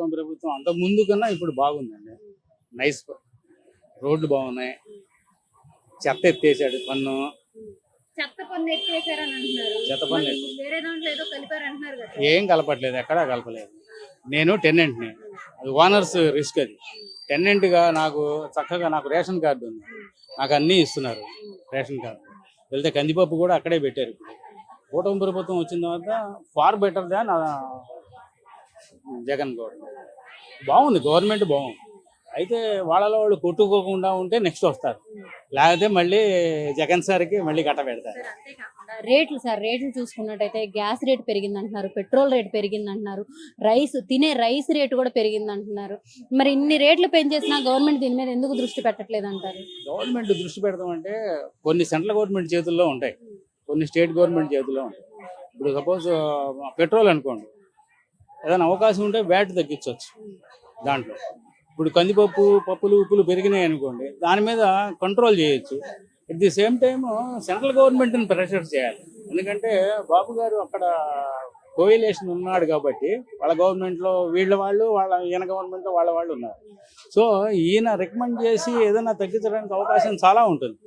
కూటమి ప్రభుత్వం అంత ముందు కన్నా ఇప్పుడు బాగుందండి. నైస్, రోడ్లు బాగున్నాయి, చెత్త ఎత్తేసాడు పన్ను. చెత్త పన్ను ఎత్తేసారని అంటున్నారు. చెత్త పన్ను మరి వేరే దాంట్లో ఏదో కలిపారు అంటున్నారు కదా. ఏం కలపట్లేదు, ఎక్కడా కలపలేదు. నేను టెనెంట్ని, అది ఓనర్స్ రిస్క్. అది టెనెంట్గా నాకు రేషన్ కార్డు ఉంది, నాకు అన్నీ ఇస్తున్నారు రేషన్ కార్డు. వెళ్తే కందిపప్పు కూడా అక్కడే పెట్టారు. ఇప్పుడు కూటమి ప్రభుత్వం వచ్చిన తర్వాత far better than Jagan government. బాగుంది, గవర్నమెంట్ బాగుంది. అయితే వాళ్ళలో వాళ్ళు కొట్టుకోకుండా ఉంటే నెక్స్ట్ వస్తారు, లేకపోతే మళ్ళీ జగన్ సార్కి మళ్ళీ కట్ట పెడతారు. సార్ అంతేకాకుండా రేట్లు చూసుకున్నట్టయితే గ్యాస్ రేట్ పెరిగింది అంటున్నారు, పెట్రోల్ రేట్ పెరిగింది అంటున్నారు, తినే రైస్ రేటు కూడా పెరిగింది అంటున్నారు. మరి ఇన్ని రేట్లు పెంచేసినా గవర్నమెంట్ దీని మీద ఎందుకు దృష్టి పెట్టట్లేదు అంటారు? గవర్నమెంట్ దృష్టి పెడతాం అంటే కొన్ని సెంట్రల్ గవర్నమెంట్ చేతుల్లో ఉంటాయి, కొన్ని స్టేట్ గవర్నమెంట్ చేతుల్లో ఉంటాయి. ఇప్పుడు సపోజ్ పెట్రోల్ అనుకోండి, ఏదైనా అవకాశం ఉంటే వ్యాట్ తగ్గించవచ్చు దాంట్లో. ఇప్పుడు కందిపప్పు, పప్పులు, ఉప్పులు పెరిగినాయి అనుకోండి, దాని మీద కంట్రోల్ చేయొచ్చు. At the same time central గవర్నమెంట్ని ప్రెషర్ చేయాలి. ఎందుకంటే బాబు గారు అక్కడ కోయిలేషన్ ఉన్నాడు కాబట్టి వాళ్ళ గవర్నమెంట్లో ఈయన గవర్నమెంట్లో వాళ్ళ వాళ్ళు ఉన్నారు. సో ఈయన రికమెండ్ చేసి ఏదైనా తగ్గించడానికి అవకాశం చాలా ఉంటుంది.